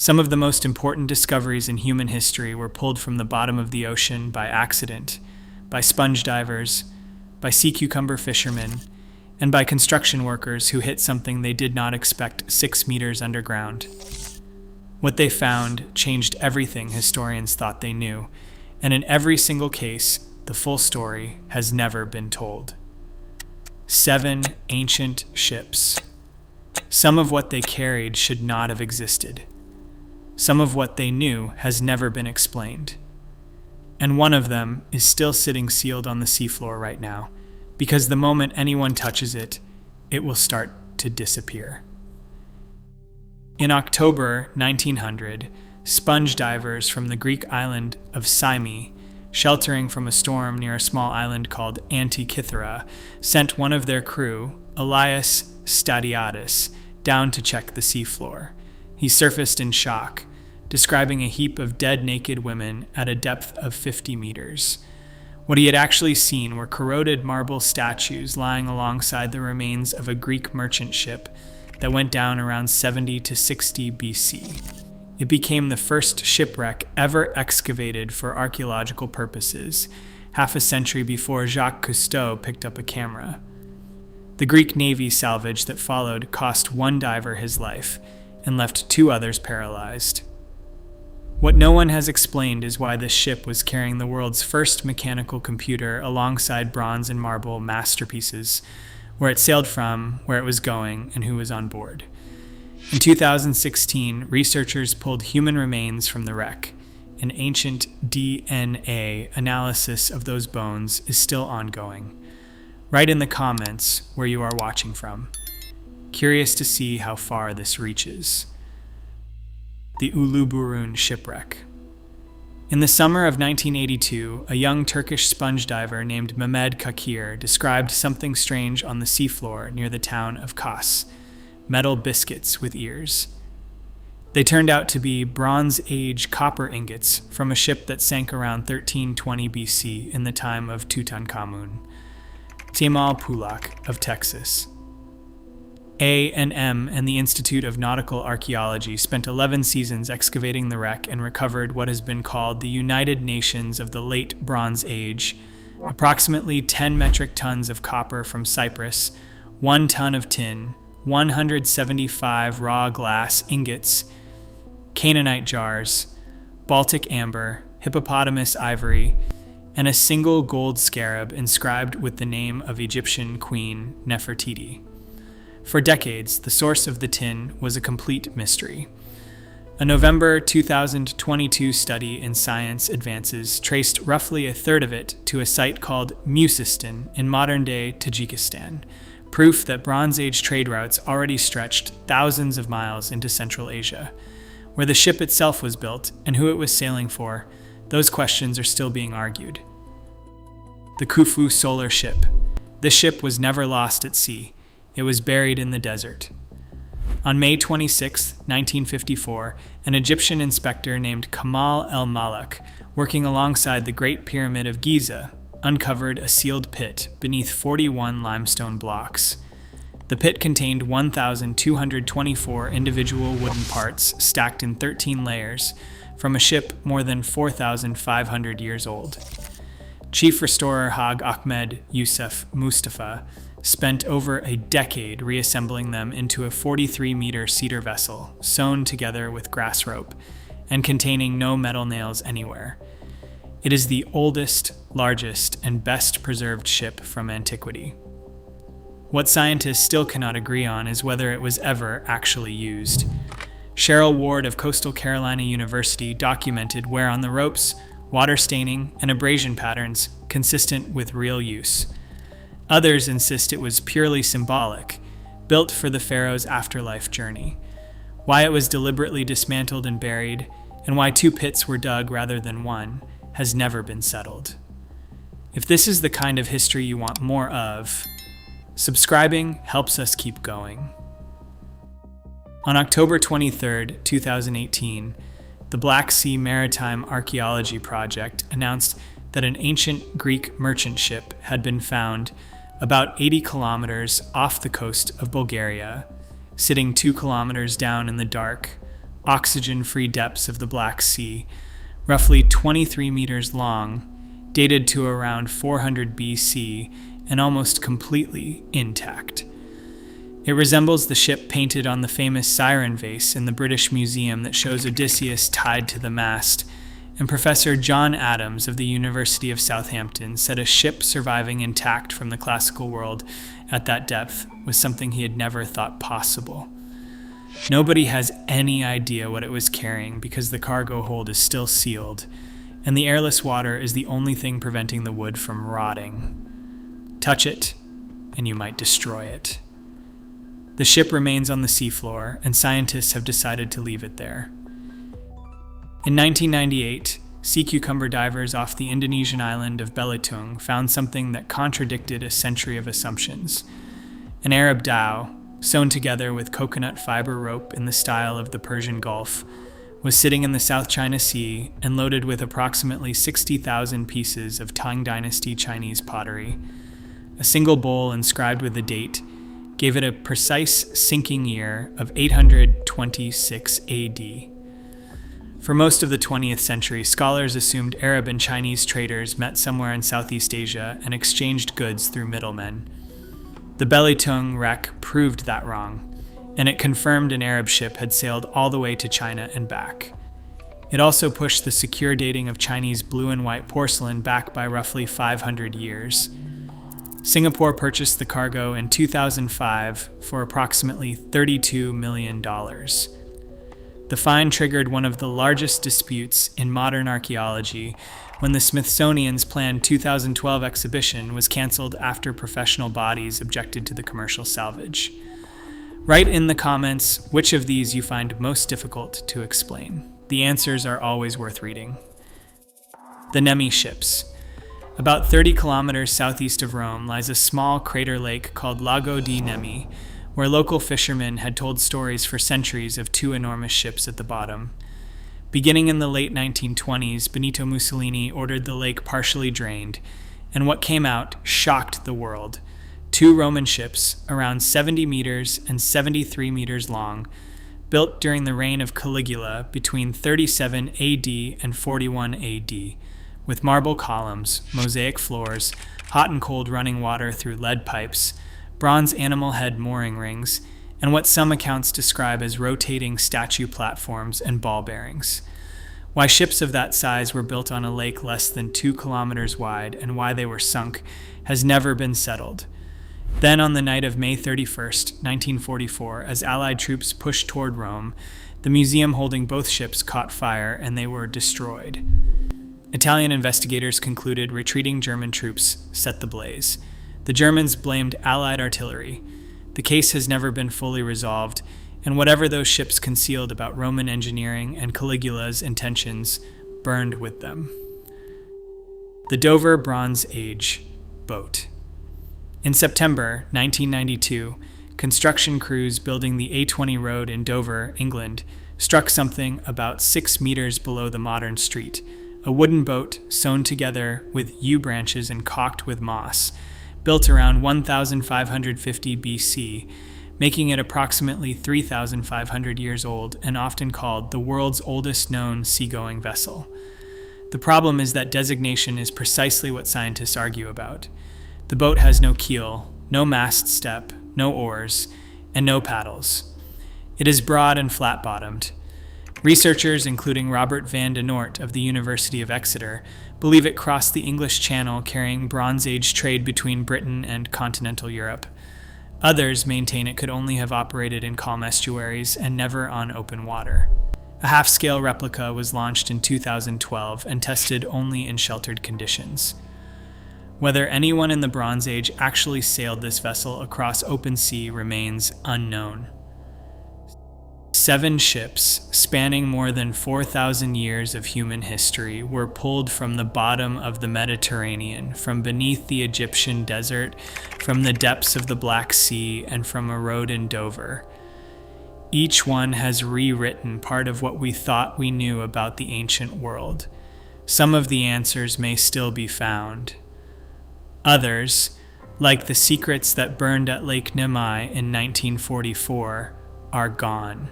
Some of the most important discoveries in human history were pulled from the bottom of the ocean by accident, by sponge divers, by sea cucumber fishermen, and by construction workers who hit something they did not expect 6 meters underground. What they found changed everything historians thought they knew, and in every single case, the full story has never been told. 7 ancient ships. Some of what they carried should not have existed. Some of what they knew has never been explained. And one of them is still sitting sealed on the seafloor right now, because the moment anyone touches it, it will start to disappear. In October 1900, sponge divers from the Greek island of Symi, sheltering from a storm near a small island called Antikythera, sent one of their crew, Elias Stadiatis, down to check the seafloor. He surfaced in shock, describing a heap of dead naked women at a depth of 50 meters. What he had actually seen were corroded marble statues lying alongside the remains of a Greek merchant ship that went down around 70 to 60 BC. It became the first shipwreck ever excavated for archaeological purposes, half a century before Jacques Cousteau picked up a camera. The Greek Navy salvage that followed cost one diver his life and left 2 others paralyzed. What no one has explained is why this ship was carrying the world's first mechanical computer alongside bronze and marble masterpieces, where it sailed from, where it was going, and who was on board. In 2016, researchers pulled human remains from the wreck. An ancient DNA analysis of those bones is still ongoing. Write in the comments where you are watching from. Curious to see how far this reaches. The Uluburun shipwreck. In the summer of 1982, a young Turkish sponge diver named Mehmed Kakir described something strange on the seafloor near the town of Kos, metal biscuits with ears. They turned out to be Bronze Age copper ingots from a ship that sank around 1320 BC in the time of Tutankhamun. Temal Pulak of Texas. A&M and the Institute of Nautical Archaeology spent 11 seasons excavating the wreck and recovered what has been called the United Nations of the Late Bronze Age, approximately 10 metric tons of copper from Cyprus, 1 ton of tin, 175 raw glass ingots, Canaanite jars, Baltic amber, hippopotamus ivory, and a single gold scarab inscribed with the name of Egyptian queen Nefertiti. For decades, the source of the tin was a complete mystery. A November 2022 study in Science Advances traced roughly a third of it to a site called Musistan in modern-day Tajikistan, proof that Bronze Age trade routes already stretched thousands of miles into Central Asia. Where the ship itself was built and who it was sailing for, those questions are still being argued. The Khufu solar ship. This ship was never lost at sea. It was buried in the desert. On May 26, 1954, an Egyptian inspector named Kamal el-Malak, working alongside the Great Pyramid of Giza, uncovered a sealed pit beneath 41 limestone blocks. The pit contained 1,224 individual wooden parts stacked in 13 layers from a ship more than 4,500 years old. Chief Restorer Hag Ahmed Youssef Mustafa spent over a decade reassembling them into a 43-meter cedar vessel sewn together with grass rope and containing no metal nails anywhere. It is the oldest, largest, and best preserved ship from antiquity. What scientists still cannot agree on is whether it was ever actually used. Cheryl Ward of Coastal Carolina University documented wear on the ropes, water staining, and abrasion patterns consistent with real use. Others insist it was purely symbolic, built for the pharaoh's afterlife journey. Why it was deliberately dismantled and buried, and why 2 pits were dug rather than 1, has never been settled. If this is the kind of history you want more of, subscribing helps us keep going. On October 23, 2018, the Black Sea Maritime Archaeology Project announced that an ancient Greek merchant ship had been found about 80 kilometers off the coast of Bulgaria, sitting 2 kilometers down in the dark, oxygen-free depths of the Black Sea, roughly 23 meters long, dated to around 400 BC, and almost completely intact. It resembles the ship painted on the famous Siren vase in the British Museum that shows Odysseus tied to the mast, and Professor John Adams of the University of Southampton said a ship surviving intact from the classical world at that depth was something he had never thought possible. Nobody has any idea what it was carrying because the cargo hold is still sealed, and the airless water is the only thing preventing the wood from rotting. Touch it, and you might destroy it. The ship remains on the seafloor, and scientists have decided to leave it there. In 1998, sea cucumber divers off the Indonesian island of Belitung found something that contradicted a century of assumptions. An Arab dhow, sewn together with coconut fiber rope in the style of the Persian Gulf, was sitting in the South China Sea and loaded with approximately 60,000 pieces of Tang Dynasty Chinese pottery. A single bowl inscribed with a date gave it a precise sinking year of 826 AD. For most of the 20th century, scholars assumed Arab and Chinese traders met somewhere in Southeast Asia and exchanged goods through middlemen. The Belitung wreck proved that wrong, and it confirmed an Arab ship had sailed all the way to China and back. It also pushed the secure dating of Chinese blue and white porcelain back by roughly 500 years. Singapore purchased the cargo in 2005 for approximately $32 million. The find triggered one of the largest disputes in modern archaeology when the Smithsonian's planned 2012 exhibition was canceled after professional bodies objected to the commercial salvage. Write in the comments which of these you find most difficult to explain. The answers are always worth reading. The Nemi ships. About 30 kilometers southeast of Rome lies a small crater lake called Lago di Nemi, where local fishermen had told stories for centuries of two enormous ships at the bottom. Beginning in the late 1920s, Benito Mussolini ordered the lake partially drained, and what came out shocked the world. Two Roman ships, around 70 meters and 73 meters long, built during the reign of Caligula between 37 AD and 41 AD, with marble columns, mosaic floors, hot and cold running water through lead pipes, bronze animal head mooring rings, and what some accounts describe as rotating statue platforms and ball bearings. Why ships of that size were built on a lake less than 2 kilometers wide and why they were sunk has never been settled. Then on the night of May 31st, 1944, as Allied troops pushed toward Rome, the museum holding both ships caught fire and they were destroyed. Italian investigators concluded retreating German troops set the blaze. The Germans blamed Allied artillery. The case has never been fully resolved, and whatever those ships concealed about Roman engineering and Caligula's intentions burned with them. The Dover Bronze Age boat. In September 1992, construction crews building the A20 road in Dover, England, struck something about 6 meters below the modern street, a wooden boat sewn together with yew branches and caulked with moss, built around 1550 BC, making it approximately 3,500 years old and often called the world's oldest known seagoing vessel. The problem is that designation is precisely what scientists argue about. The boat has no keel, no mast step, no oars, and no paddles. It is broad and flat-bottomed. Researchers, including Robert van de Noort of the University of Exeter, believe it crossed the English Channel carrying Bronze Age trade between Britain and continental Europe. Others maintain it could only have operated in calm estuaries and never on open water. A half-scale replica was launched in 2012 and tested only in sheltered conditions. Whether anyone in the Bronze Age actually sailed this vessel across open sea remains unknown. 7 ships, spanning more than 4,000 years of human history, were pulled from the bottom of the Mediterranean, from beneath the Egyptian desert, from the depths of the Black Sea, and from a road in Dover. Each one has rewritten part of what we thought we knew about the ancient world. Some of the answers may still be found. Others, like the secrets that burned at Lake Nemi in 1944, are gone.